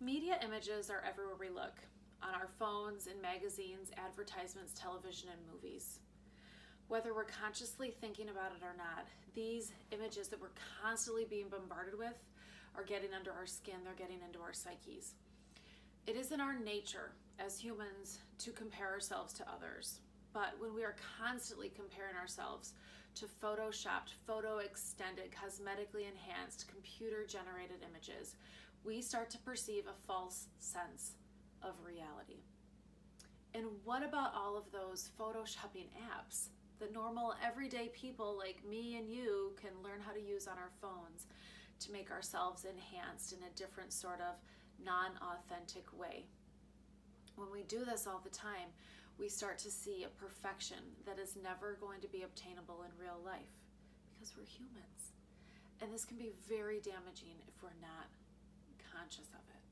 Media images are everywhere we look, on our phones, in magazines, advertisements, television, and movies. Whether we're consciously thinking about it or not, these images that we're constantly being bombarded with are getting under our skin, they're getting into our psyches. It is in our nature as humans to compare ourselves to others, but when we are constantly comparing ourselves to photoshopped, photo extended, cosmetically enhanced, computer generated images, we start to perceive a false sense of reality. And what about all of those photoshopping apps that normal everyday people like me and you can learn how to use on our phones to make ourselves enhanced in a different sort of non-authentic way? When we do this all the time, we start to see a perfection that is never going to be obtainable in real life because we're humans. And this can be very damaging if we're not conscious of it.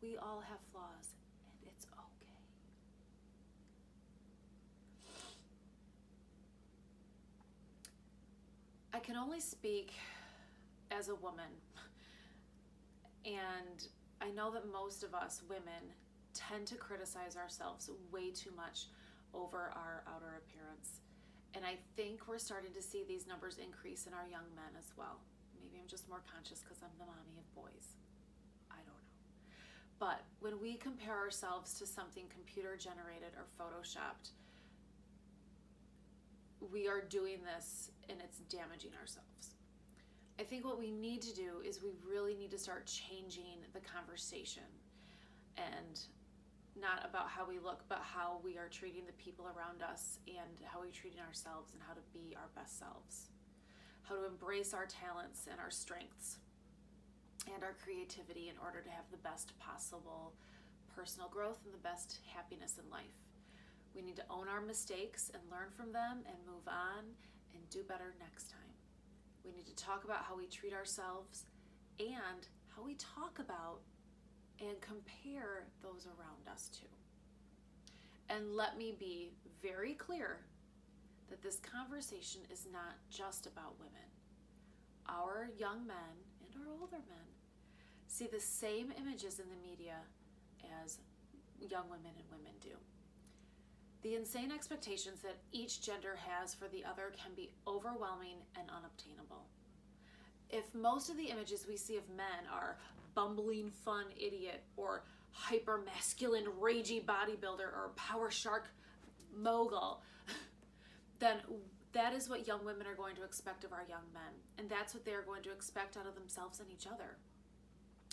We all have flaws, and it's okay. I can only speak as a woman, and I know that most of us women tend to criticize ourselves way too much over our outer appearance. And I think we're starting to see these numbers increase in our young men as well. Maybe I'm just more conscious because I'm the mommy of boys. I don't know. But when we compare ourselves to something computer generated or photoshopped, we are doing this and it's damaging ourselves. I think what we need to do is we really need to start changing the conversation, and not about how we look, but how we are treating the people around us and how we're treating ourselves and how to be our best selves. How to embrace our talents and our strengths and our creativity in order to have the best possible personal growth and the best happiness in life. We need to own our mistakes and learn from them and move on and do better next time. We need to talk about how we treat ourselves and how we talk about and compare those around us to. And let me be very clear that this conversation is not just about women. Our young men and our older men see the same images in the media as young women and women do. The insane expectations that each gender has for the other can be overwhelming and unobtainable. If most of the images we see of men are bumbling fun idiot or hyper masculine ragey bodybuilder or power shark mogul, then that is what young women are going to expect of our young men. And that's what they're going to expect out of themselves and each other.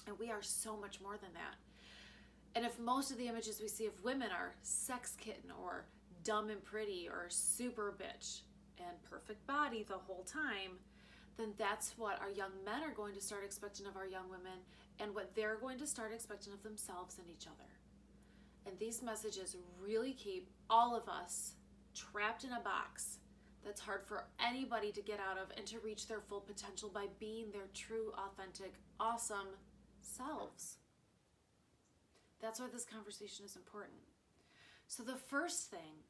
And we are so much more than that. And if most of the images we see of women are sex kitten or dumb and pretty or super bitch and perfect body the whole time, then that's what our young men are going to start expecting of our young women and what they're going to start expecting of themselves and each other. And these messages really keep all of us trapped in a box that's hard for anybody to get out of and to reach their full potential by being their true, authentic, awesome selves. That's why this conversation is important. So the first thing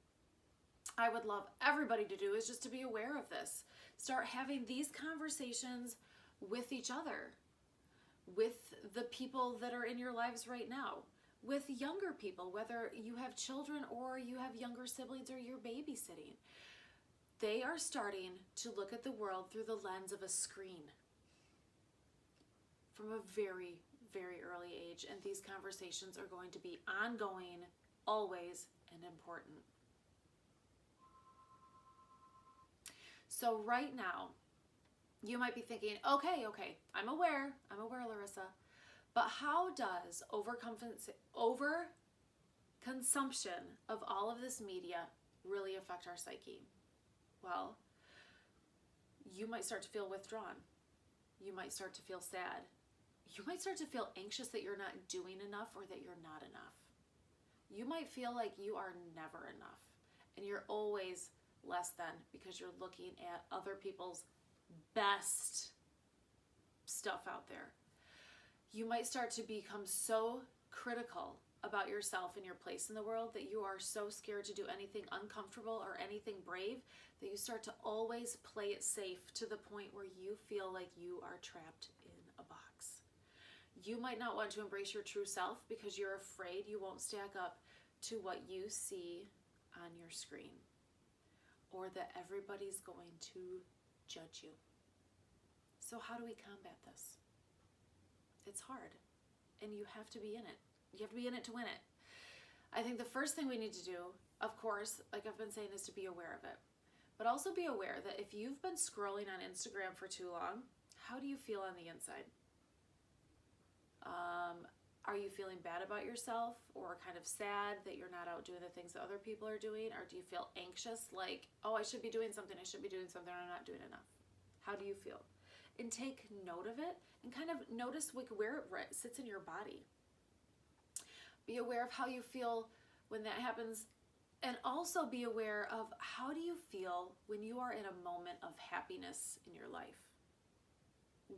I would love everybody to do is just to be aware of this. Start having these conversations with each other, with the people that are in your lives right now, with younger people, whether you have children or you have younger siblings or you're babysitting. They are starting to look at the world through the lens of a screen from a very, very early age, and these conversations are going to be ongoing, always, and important. So right now, you might be thinking, okay, I'm aware, Larissa, but how does overconsumption of all of this media really affect our psyche? Well, you might start to feel withdrawn. You might start to feel sad. You might start to feel anxious that you're not doing enough or that you're not enough. You might feel like you are never enough and you're always less than because you're looking at other people's best stuff out there. You might start to become so critical about yourself and your place in the world that you are so scared to do anything uncomfortable or anything brave that you start to always play it safe to the point where you feel like you are trapped in a box. You might not want to embrace your true self because you're afraid you won't stack up to what you see on your screen, or that everybody's going to judge you. So how do we combat this? It's hard, and you have to be in it. You have to be in it to win it. I think the first thing we need to do, of course, like I've been saying, is to be aware of it. But also be aware that if you've been scrolling on Instagram for too long, how do you feel on the inside? Are you feeling bad about yourself, or kind of sad that you're not out doing the things that other people are doing? Or do you feel anxious, like, oh, I should be doing something, I'm not doing enough? How do you feel? And take note of it and kind of notice where it sits in your body. Be aware of how you feel when that happens, and also be aware of how do you feel when you are in a moment of happiness in your life.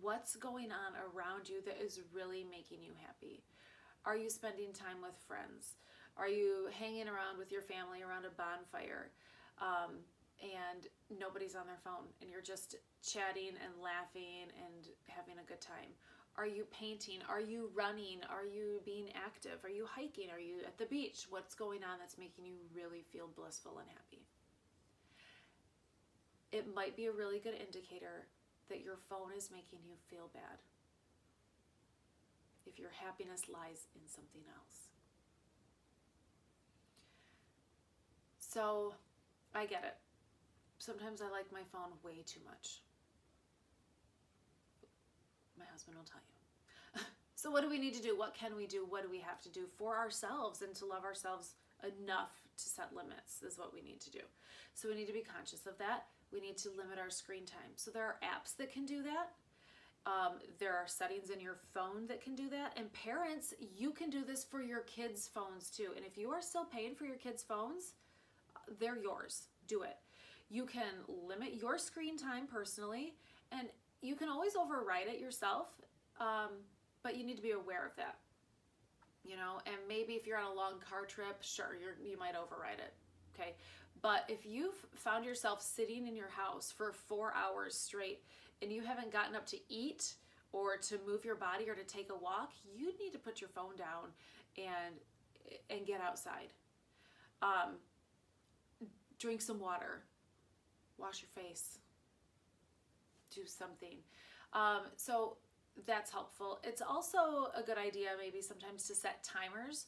What's going on around you that is really making you happy? Are you spending time with friends? Are you hanging around with your family around a bonfire and nobody's on their phone and you're just chatting and laughing and having a good time? Are you painting? Are you running? Are you being active? Are you hiking? Are you at the beach? What's going on that's making you really feel blissful and happy? It might be a really good indicator that your phone is making you feel bad, if your happiness lies in something else. So I get it. Sometimes I like my phone way too much. My husband will tell you. So what do we need to do? What can we do? What do we have to do for ourselves and to love ourselves enough to set limits is what we need to do. So we need to be conscious of that. We need to limit our screen time. So there are apps that can do that. There are settings in your phone that can do that. And parents, you can do this for your kids' phones too. And if you are still paying for your kids' phones, they're yours. Do it. You can limit your screen time personally, and you can always override it yourself, but you need to be aware of that. You know, and maybe if you're on a long car trip, sure, you might override it. Okay. But if you've found yourself sitting in your house for 4 hours straight and you haven't gotten up to eat or to move your body or to take a walk, you need to put your phone down and get outside. Drink some water, wash your face, do something. So that's helpful. It's also a good idea maybe sometimes to set timers.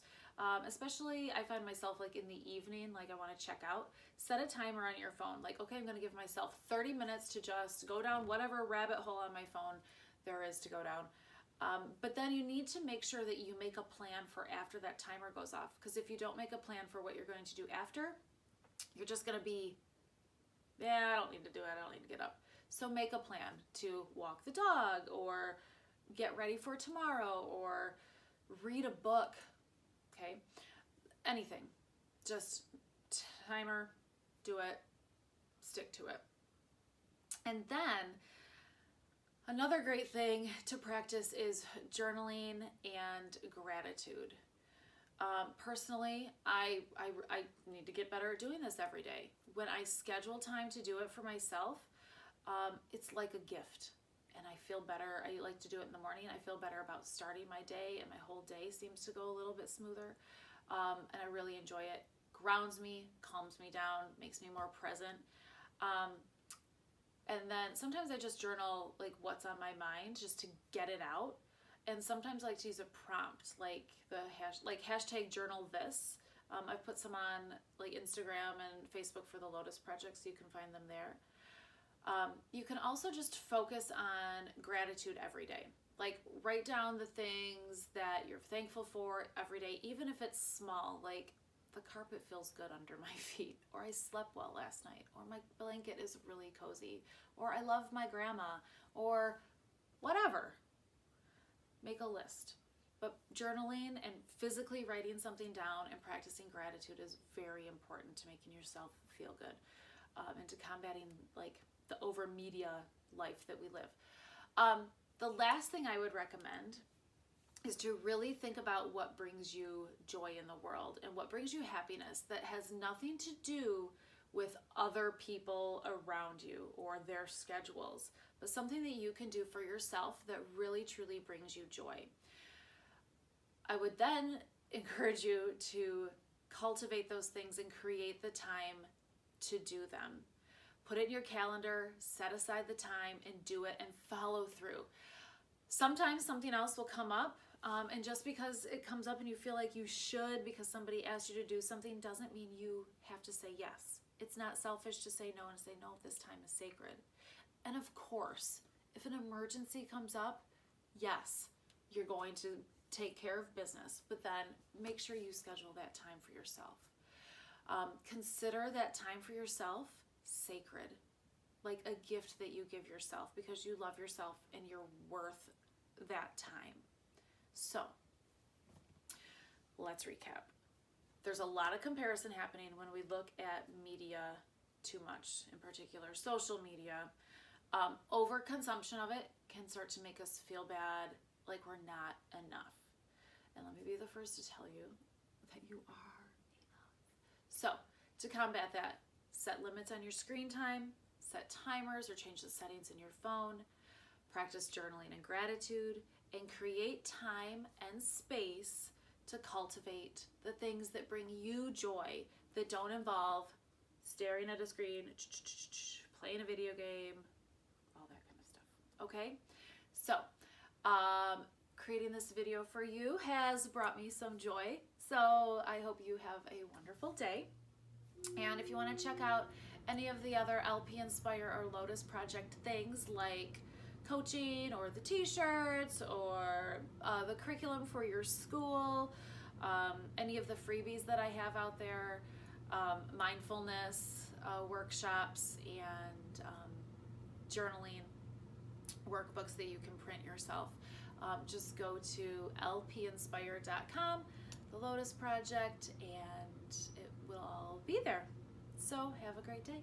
Especially I find myself like in the evening, like I want to check out, set a timer on your phone. Like, okay, I'm going to give myself 30 minutes to just go down whatever rabbit hole on my phone there is to go down. But then you need to make sure that you make a plan for after that timer goes off. Because if you don't make a plan for what you're going to do after, you're just going to be, I don't need to do it. I don't need to get up. So make a plan to walk the dog or get ready for tomorrow or read a book. Okay, anything, just timer, do it, stick to it. And then another great thing to practice is journaling and gratitude. Personally, I need to get better at doing this every day. When I schedule time to do it for myself, it's like a gift. And I feel better. I like to do it in the morning. I feel better about starting my day, and my whole day seems to go a little bit smoother. And I really enjoy it. Grounds me, calms me down, makes me more present. And then sometimes I just journal like what's on my mind just to get it out. And sometimes I like to use a prompt, like hashtag journal this. I've put some on like Instagram and Facebook for the Lotus Project, so you can find them there. You can also just focus on gratitude every day. Like write down the things that you're thankful for every day, even if it's small, like the carpet feels good under my feet, or I slept well last night, or my blanket is really cozy, or I love my grandma, or whatever. Make a list. But journaling and physically writing something down and practicing gratitude is very important to making yourself feel good, and to combating like the over media life that we live. The last thing I would recommend is to really think about what brings you joy in the world and what brings you happiness that has nothing to do with other people around you or their schedules, but something that you can do for yourself that really truly brings you joy. I would then encourage you to cultivate those things and create the time to do them. Put it in your calendar, set aside the time, and do it, and follow through. Sometimes something else will come up, and just because it comes up and you feel like you should because somebody asked you to do something doesn't mean you have to say yes. It's not selfish to say no and say, no, this time is sacred. And of course, if an emergency comes up, yes, you're going to take care of business, but then make sure you schedule that time for yourself. Consider that time for yourself sacred, like a gift that you give yourself because you love yourself and you're worth that time. So let's recap. There's a lot of comparison happening when we look at media too much, in particular social media. Overconsumption of it can start to make us feel bad, like we're not enough. And let me be the first to tell you that you are enough. So to combat that, set limits on your screen time, set timers or change the settings in your phone, practice journaling and gratitude, and create time and space to cultivate the things that bring you joy, that don't involve staring at a screen, playing a video game, all that kind of stuff. Okay? So, creating this video for you has brought me some joy. So I hope you have a wonderful day. And if you want to check out any of the other LP Inspire or Lotus Project things like coaching or the t-shirts or the curriculum for your school, any of the freebies that I have out there, mindfulness workshops and journaling workbooks that you can print yourself, just go to lpinspire.com, the Lotus Project, and it will all be there. So have a great day.